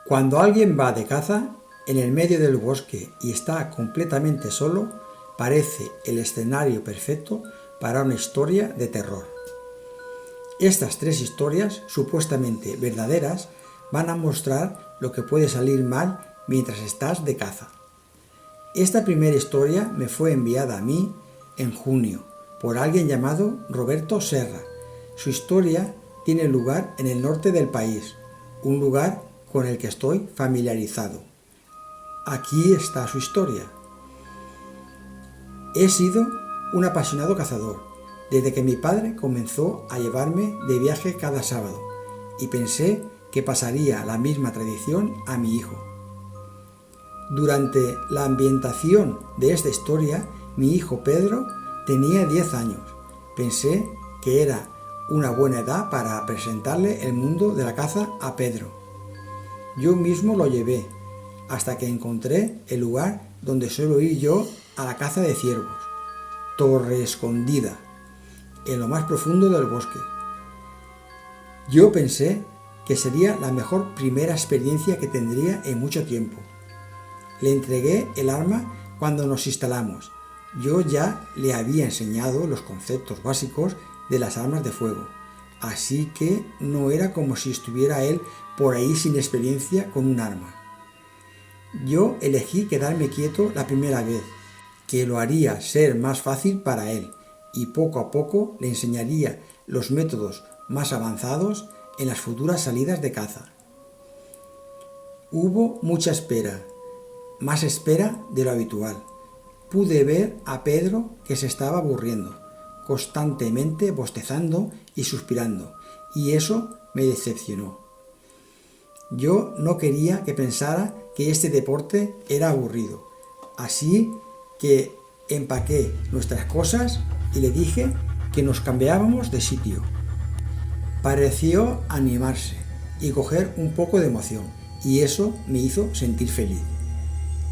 Cuando alguien va de caza en el medio del bosque y está completamente solo, parece el escenario perfecto para una historia de terror. Estas tres historias, supuestamente verdaderas, van a mostrar lo que puede salir mal mientras estás de caza. Esta primera historia me fue enviada a mí en junio por alguien llamado Roberto Serra. Su historia tiene lugar en el norte del país, un lugar con el que estoy familiarizado. Aquí está su historia. He sido un apasionado cazador desde que mi padre comenzó a llevarme de viaje cada sábado y pensé que pasaría la misma tradición a mi hijo. Durante la ambientación de esta historia, mi hijo Pedro tenía 10 años. Pensé que era una buena edad para presentarle el mundo de la caza a Pedro. Yo mismo lo llevé hasta que encontré el lugar donde suelo ir yo a la caza de ciervos, Torre Escondida, en lo más profundo del bosque. Yo pensé que sería la mejor primera experiencia que tendría en mucho tiempo. Le entregué el arma cuando nos instalamos. Yo ya le había enseñado los conceptos básicos de las armas de fuego, así que no era como si estuviera él por ahí sin experiencia con un arma. Yo elegí quedarme quieto la primera vez, que lo haría ser más fácil para él, y poco a poco le enseñaría los métodos más avanzados en las futuras salidas de caza. Hubo mucha espera, más espera de lo habitual. Pude ver a Pedro que se estaba aburriendo, constantemente bostezando y suspirando, y eso me decepcionó. Yo no quería que pensara que este deporte era aburrido, así que empaqué nuestras cosas y le dije que nos cambiábamos de sitio. Pareció animarse y coger un poco de emoción, y eso me hizo sentir feliz.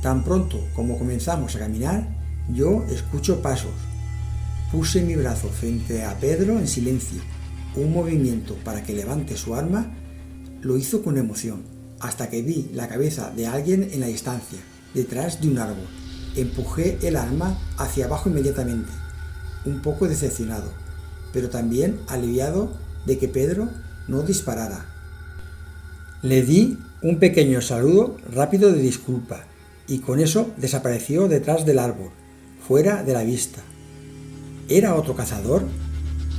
Tan pronto como comenzamos a caminar, yo escucho pasos. Puse mi brazo frente a Pedro en silencio. Un movimiento para que levante su arma lo hizo con emoción, hasta que vi la cabeza de alguien en la distancia, detrás de un árbol. Empujé el arma hacia abajo inmediatamente, un poco decepcionado, pero también aliviado de que Pedro no disparara. Le di un pequeño saludo rápido de disculpa y con eso desapareció detrás del árbol, fuera de la vista. ¿Era otro cazador?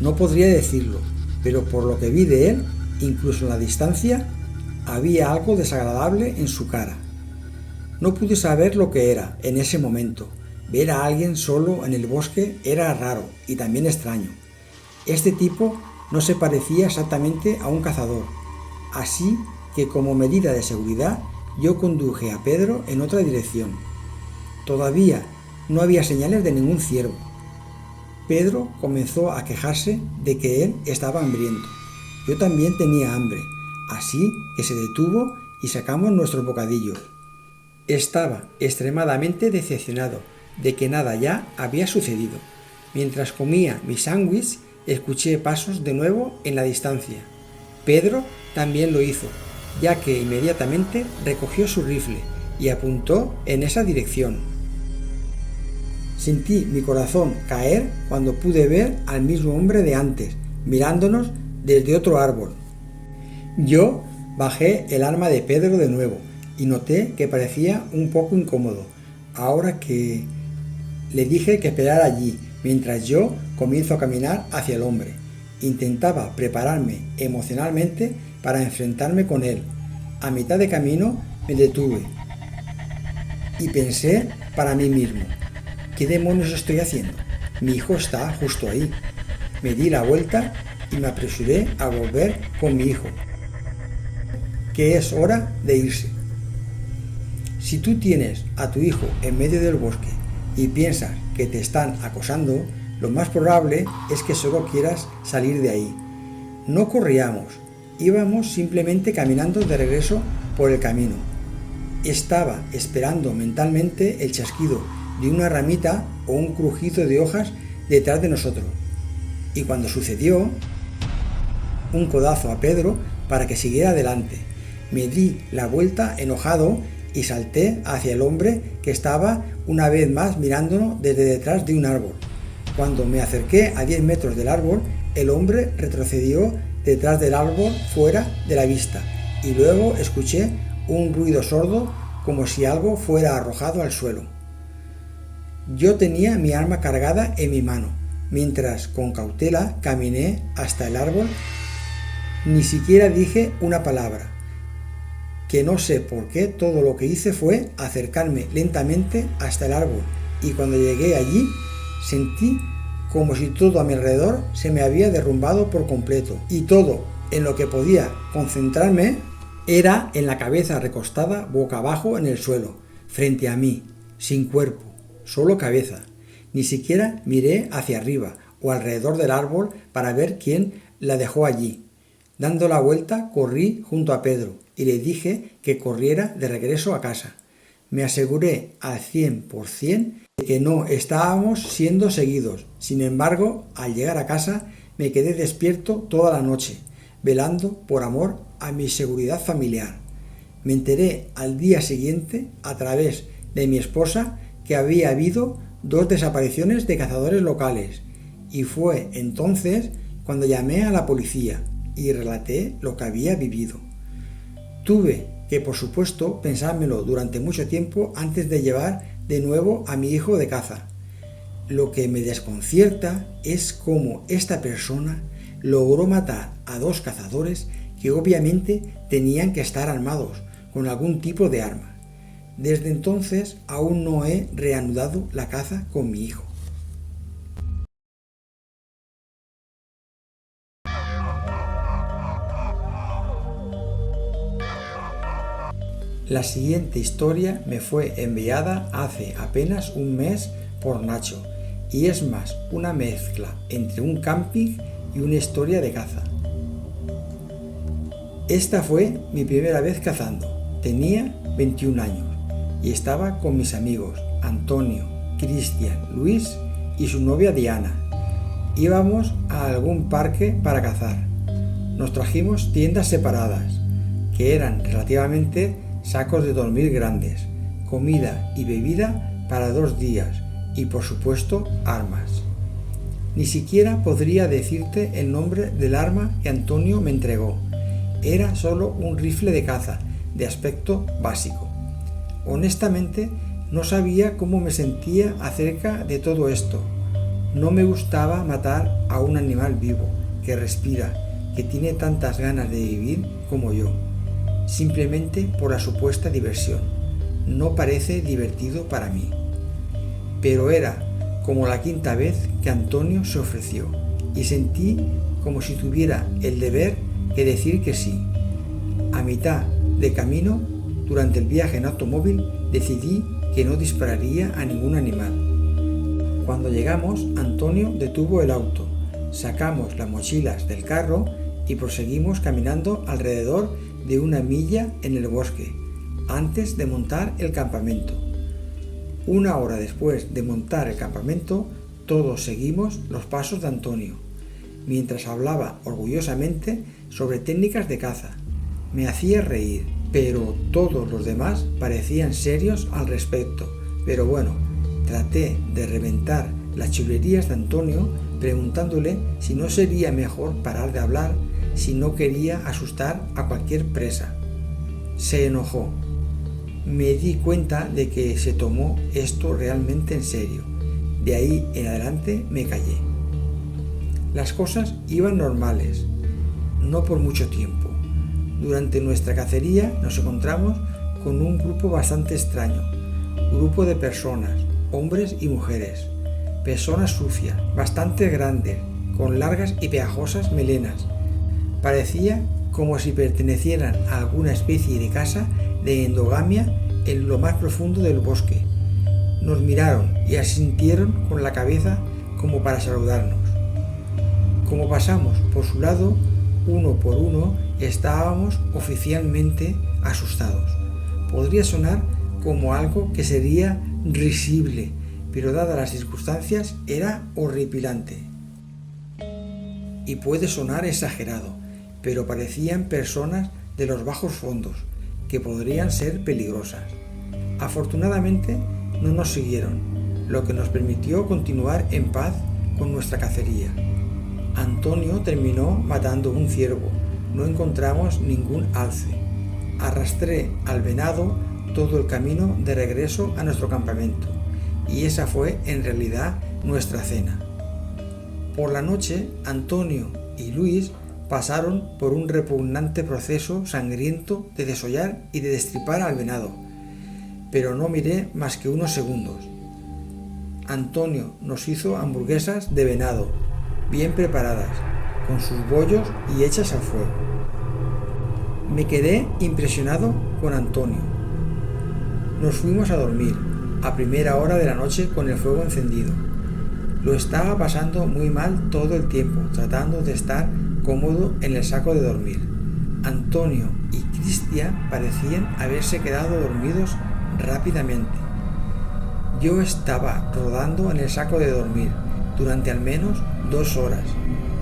No podría decirlo, pero por lo que vi de él, incluso en la distancia, había algo desagradable en su cara. No pude saber lo que era en ese momento. Ver a alguien solo en el bosque era raro y también extraño. Este tipo no se parecía exactamente a un cazador, así que como medida de seguridad yo conduje a Pedro en otra dirección. Todavía no había señales de ningún ciervo. Pedro comenzó a quejarse de que él estaba hambriento. Yo también tenía hambre, así que se detuvo y sacamos nuestros bocadillos. Estaba extremadamente decepcionado de que nada ya había sucedido. Mientras comía mi sándwich, escuché pasos de nuevo en la distancia. Pedro también lo hizo, ya que inmediatamente recogió su rifle y apuntó en esa dirección. Sentí mi corazón caer cuando pude ver al mismo hombre de antes, mirándonos desde otro árbol. Yo bajé el arma de Pedro de nuevo y noté que parecía un poco incómodo, ahora que le dije que esperara allí, mientras yo comienzo a caminar hacia el hombre. Intentaba prepararme emocionalmente para enfrentarme con él. A mitad de camino me detuve y pensé para mí mismo: ¿qué demonios estoy haciendo? Mi hijo está justo ahí. Me di la vuelta y me apresuré a volver con mi hijo, que es hora de irse. Si tú tienes a tu hijo en medio del bosque y piensas que te están acosando, lo más probable es que solo quieras salir de ahí. No corríamos, íbamos simplemente caminando de regreso por el camino. Estaba esperando mentalmente el chasquido de una ramita o un crujido de hojas detrás de nosotros. Y cuando sucedió, un codazo a Pedro para que siguiera adelante. Me di la vuelta enojado y salté hacia el hombre que estaba una vez más mirándonos desde detrás de un árbol. Cuando me acerqué a 10 metros del árbol, el hombre retrocedió detrás del árbol fuera de la vista y luego escuché un ruido sordo como si algo fuera arrojado al suelo. Yo tenía mi arma cargada en mi mano, mientras con cautela caminé hasta el árbol. Ni siquiera dije una palabra, que no sé por qué todo lo que hice fue acercarme lentamente hasta el árbol y cuando llegué allí sentí como si todo a mi alrededor se me había derrumbado por completo y todo en lo que podía concentrarme era en la cabeza recostada boca abajo en el suelo, frente a mí, sin cuerpo, solo cabeza. Ni siquiera miré hacia arriba o alrededor del árbol para ver quién la dejó allí. Dando la vuelta, corrí junto a Pedro y le dije que corriera de regreso a casa. Me aseguré al 100% de que no estábamos siendo seguidos. Sin embargo, al llegar a casa, me quedé despierto toda la noche, velando por amor a mi seguridad familiar. Me enteré al día siguiente, a través de mi esposa, que había habido 2 desapariciones de cazadores locales, y fue entonces cuando llamé a la policía y relaté lo que había vivido. Tuve que, por supuesto, pensármelo durante mucho tiempo antes de llevar de nuevo a mi hijo de caza. Lo que me desconcierta es cómo esta persona logró matar a 2 cazadores que obviamente tenían que estar armados con algún tipo de arma. Desde entonces aún no he reanudado la caza con mi hijo. La siguiente historia me fue enviada hace apenas un mes por Nacho y es más una mezcla entre un camping y una historia de caza. Esta fue mi primera vez cazando. Tenía 21 años y estaba con mis amigos Antonio, Cristian, Luis y su novia Diana. Íbamos a algún parque para cazar. Nos trajimos tiendas separadas, que eran relativamente sacos de dormir grandes, comida y bebida para 2 días y por supuesto armas. Ni siquiera podría decirte el nombre del arma que Antonio me entregó. Era solo un rifle de caza de aspecto básico. Honestamente no sabía cómo me sentía acerca de todo esto. No me gustaba matar a un animal vivo, que respira, que tiene tantas ganas de vivir como yo. Simplemente por la supuesta diversión. No parece divertido para mí. Pero era como la 5ª vez que Antonio se ofreció y sentí como si tuviera el deber que decir que sí. A mitad de camino, durante el viaje en automóvil, decidí que no dispararía a ningún animal. Cuando llegamos, Antonio detuvo el auto, sacamos las mochilas del carro y proseguimos caminando alrededor de 1 milla en el bosque, antes de montar el campamento. 1 hora después de montar el campamento, todos seguimos los pasos de Antonio, mientras hablaba orgullosamente sobre técnicas de caza. Me hacía reír, pero todos los demás parecían serios al respecto. Pero bueno, traté de reventar las chulerías de Antonio preguntándole si no sería mejor parar de hablar si no quería asustar a cualquier presa. Se enojó. Me di cuenta de que se tomó esto realmente en serio. De ahí en adelante me callé. Las cosas iban normales, no por mucho tiempo. Durante nuestra cacería nos encontramos con un grupo bastante extraño. Grupo de personas, hombres y mujeres. Personas sucias, bastante grandes, con largas y pegajosas melenas. Parecía como si pertenecieran a alguna especie de casa de endogamia en lo más profundo del bosque. Nos miraron y asintieron con la cabeza como para saludarnos. Como pasamos por su lado, uno por uno, estábamos oficialmente asustados. Podría sonar como algo que sería risible, pero dadas las circunstancias era horripilante. Y puede sonar exagerado, pero parecían personas de los bajos fondos, que podrían ser peligrosas. Afortunadamente no nos siguieron, lo que nos permitió continuar en paz con nuestra cacería. Antonio terminó matando un ciervo, no encontramos ningún alce. Arrastré al venado todo el camino de regreso a nuestro campamento, y esa fue en realidad nuestra cena. Por la noche, Antonio y Luis pasaron por un repugnante proceso sangriento de desollar y de destripar al venado, pero no miré más que unos segundos. Antonio nos hizo hamburguesas de venado, bien preparadas, con sus bollos y hechas al fuego. Me quedé impresionado con Antonio. Nos fuimos a dormir, a primera hora de la noche con el fuego encendido. Lo estaba pasando muy mal todo el tiempo, tratando de estar cómodo en el saco de dormir. Antonio y Cristian parecían haberse quedado dormidos rápidamente. Yo estaba rodando en el saco de dormir durante al menos 2 horas.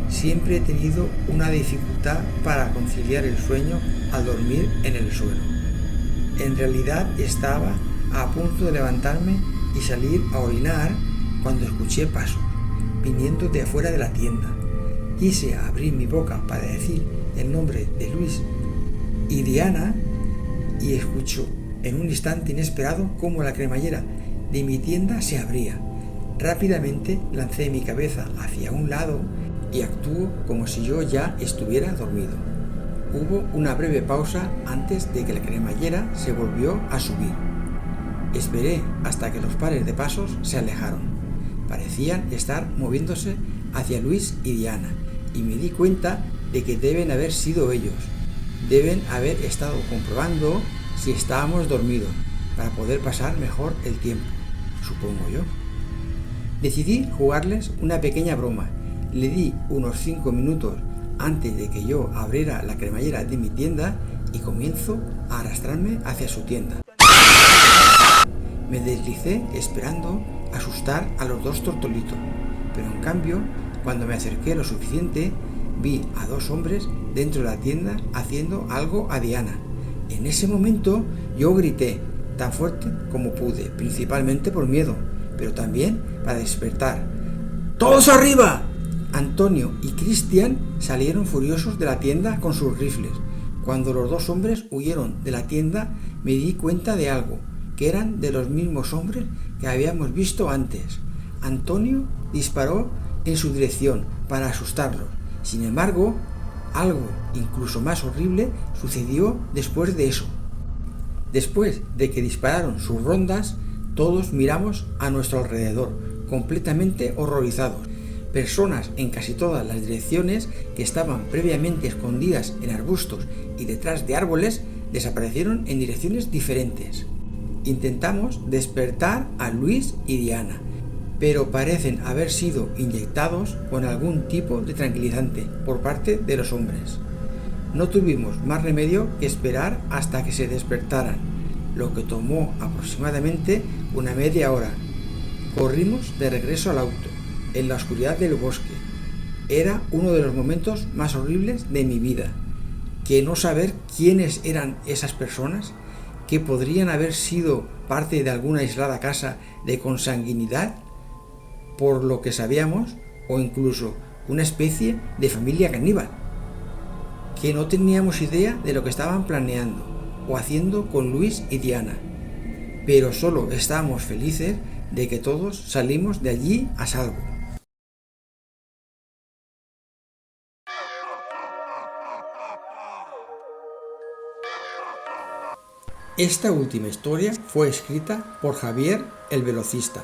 Siempre he tenido una dificultad para conciliar el sueño al dormir en el suelo. En realidad estaba a punto de levantarme y salir a orinar cuando escuché pasos viniendo de afuera de la tienda. Quise abrir mi boca para decir el nombre de Luis y Diana y escucho en un instante inesperado cómo la cremallera de mi tienda se abría. Rápidamente lancé mi cabeza hacia un lado y actuó como si yo ya estuviera dormido. Hubo una breve pausa antes de que la cremallera se volvió a subir. Esperé hasta que los pares de pasos se alejaron. Parecían estar moviéndose hacia Luis y Diana, y me di cuenta de que deben haber sido ellos. Deben haber estado comprobando si estábamos dormidos, para poder pasar mejor el tiempo, supongo yo. Decidí jugarles una pequeña broma. Le di unos 5 minutos antes de que yo abriera la cremallera de mi tienda y comienzo a arrastrarme hacia su tienda. Me deslicé esperando asustar a los 2 tortolitos, pero en cambio, cuando me acerqué lo suficiente, vi a 2 hombres dentro de la tienda haciendo algo a Diana. En ese momento yo grité tan fuerte como pude, principalmente por miedo, pero también para despertar. ¡Todos arriba! Antonio y Cristian salieron furiosos de la tienda con sus rifles. Cuando los 2 hombres huyeron de la tienda, me di cuenta de algo, que eran de los mismos hombres que habíamos visto antes. Antonio disparó en su dirección para asustarlos. Sin embargo, algo incluso más horrible sucedió después de eso. Después de que dispararon sus rondas, todos miramos a nuestro alrededor, completamente horrorizados. Personas en casi todas las direcciones que estaban previamente escondidas en arbustos y detrás de árboles desaparecieron en direcciones diferentes. Intentamos despertar a Luis y Diana, pero parecen haber sido inyectados con algún tipo de tranquilizante por parte de los hombres. No tuvimos más remedio que esperar hasta que se despertaran, lo que tomó aproximadamente una media hora. Corrimos de regreso al auto, en la oscuridad del bosque. Era uno de los momentos más horribles de mi vida, que no saber quiénes eran esas personas, que podrían haber sido parte de alguna aislada casa de consanguinidad, por lo que sabíamos, o incluso una especie de familia caníbal, que no teníamos idea de lo que estaban planeando o haciendo con Luis y Diana, pero solo estábamos felices de que todos salimos de allí a salvo. Esta última historia fue escrita por Javier el Velocista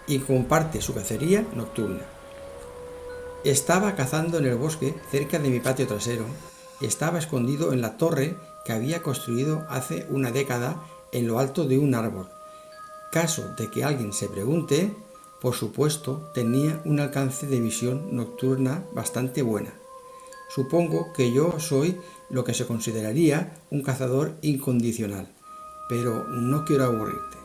y comparte su cacería nocturna. Estaba cazando en el bosque cerca de mi patio trasero. Estaba escondido en la torre que había construido hace una década en lo alto de un árbol. Caso de que alguien se pregunte, por supuesto, tenía un alcance de visión nocturna bastante buena. Supongo que yo soy lo que se consideraría un cazador incondicional, pero no quiero aburrirte.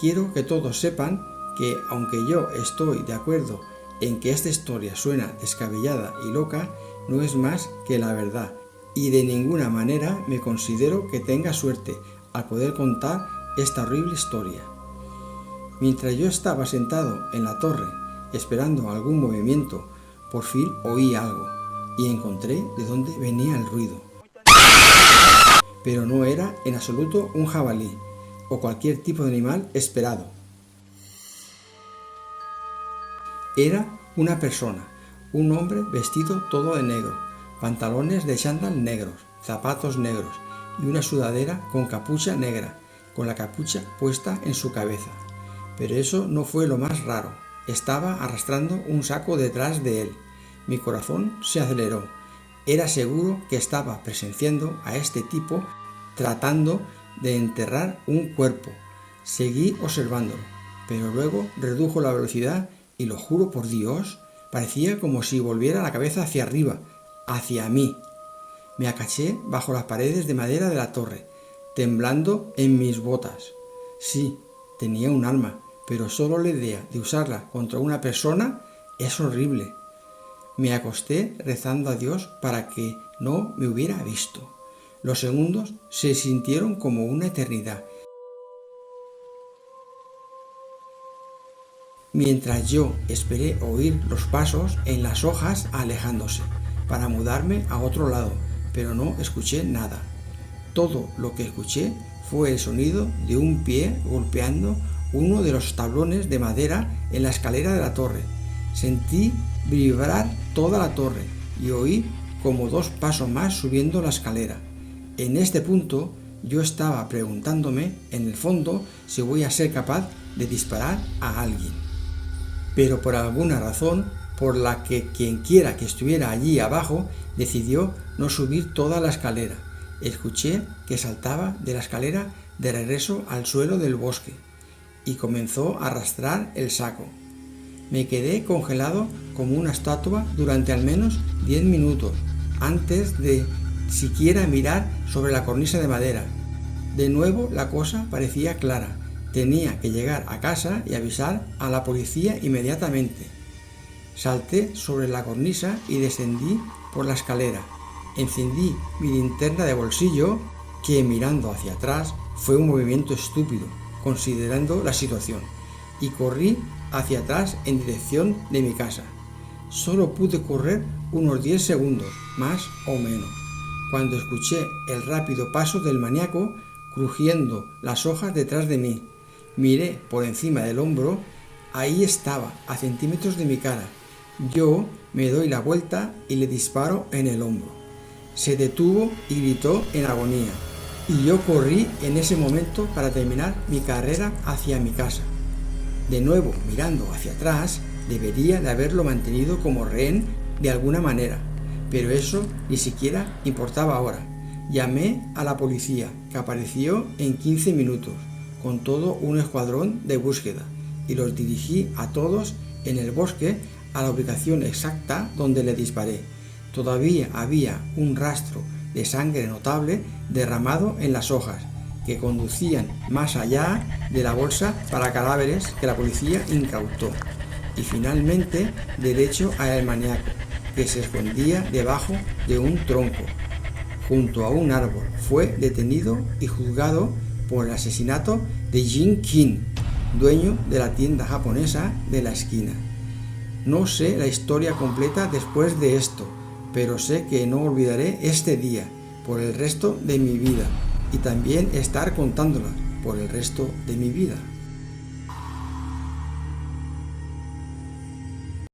Quiero que todos sepan que, aunque yo estoy de acuerdo en que esta historia suena descabellada y loca, no es más que la verdad, y de ninguna manera me considero que tenga suerte al poder contar esta horrible historia. Mientras yo estaba sentado en la torre esperando algún movimiento, por fin oí algo y encontré de dónde venía el ruido. Pero no era en absoluto un jabalí o cualquier tipo de animal esperado. Era una persona, un hombre vestido todo de negro, pantalones de chándal negros, zapatos negros y una sudadera con capucha negra, con la capucha puesta en su cabeza. Pero eso no fue lo más raro. Estaba arrastrando un saco detrás de él. Mi corazón se aceleró. Era seguro que estaba presenciando a este tipo tratando de enterrar un cuerpo. Seguí observándolo, pero luego redujo la velocidad y lo juro por Dios, parecía como si volviera la cabeza hacia arriba, hacia mí. Me agaché bajo las paredes de madera de la torre, temblando en mis botas. Sí, tenía un arma, pero solo la idea de usarla contra una persona es horrible. Me acosté rezando a Dios para que no me hubiera visto. Los segundos se sintieron como una eternidad. Mientras yo esperé oír los pasos en las hojas alejándose, para mudarme a otro lado, pero no escuché nada. Todo lo que escuché fue el sonido de un pie golpeando uno de los tablones de madera en la escalera de la torre. Sentí vibrar toda la torre y oí como 2 pasos más subiendo la escalera. En este punto yo estaba preguntándome en el fondo si voy a ser capaz de disparar a alguien. Pero por alguna razón por la que quien quiera que estuviera allí abajo decidió no subir toda la escalera. Escuché que saltaba de la escalera de regreso al suelo del bosque y comenzó a arrastrar el saco. Me quedé congelado como una estatua durante al menos 10 minutos antes de siquiera mirar sobre la cornisa de madera. De nuevo la cosa parecía clara. Tenía que llegar a casa y avisar a la policía inmediatamente. Salté sobre la cornisa y descendí por la escalera. Encendí mi linterna de bolsillo, que mirando hacia atrás fue un movimiento estúpido, considerando la situación, y corrí hacia atrás en dirección de mi casa. Solo pude correr unos 10 segundos, más o menos, cuando escuché el rápido paso del maníaco crujiendo las hojas detrás de mí. Miré por encima del hombro, ahí estaba, a centímetros de mi cara. Yo me doy la vuelta y le disparo en el hombro. Se detuvo y gritó en agonía, y yo corrí en ese momento para terminar mi carrera hacia mi casa. De nuevo, mirando hacia atrás, debería de haberlo mantenido como rehén de alguna manera, pero eso ni siquiera importaba ahora. Llamé a la policía, que apareció en 15 minutos, con todo un escuadrón de búsqueda, y los dirigí a todos en el bosque a la ubicación exacta donde le disparé. Todavía había un rastro de sangre notable derramado en las hojas, que conducían más allá de la bolsa para cadáveres que la policía incautó, y finalmente derecho al maníaco, que se escondía debajo de un tronco, junto a un árbol. Fue detenido y juzgado por el asesinato de Jin Kim, dueño de la tienda japonesa de la esquina. No sé la historia completa después de esto, pero sé que no olvidaré este día por el resto de mi vida, y también estar contándola por el resto de mi vida.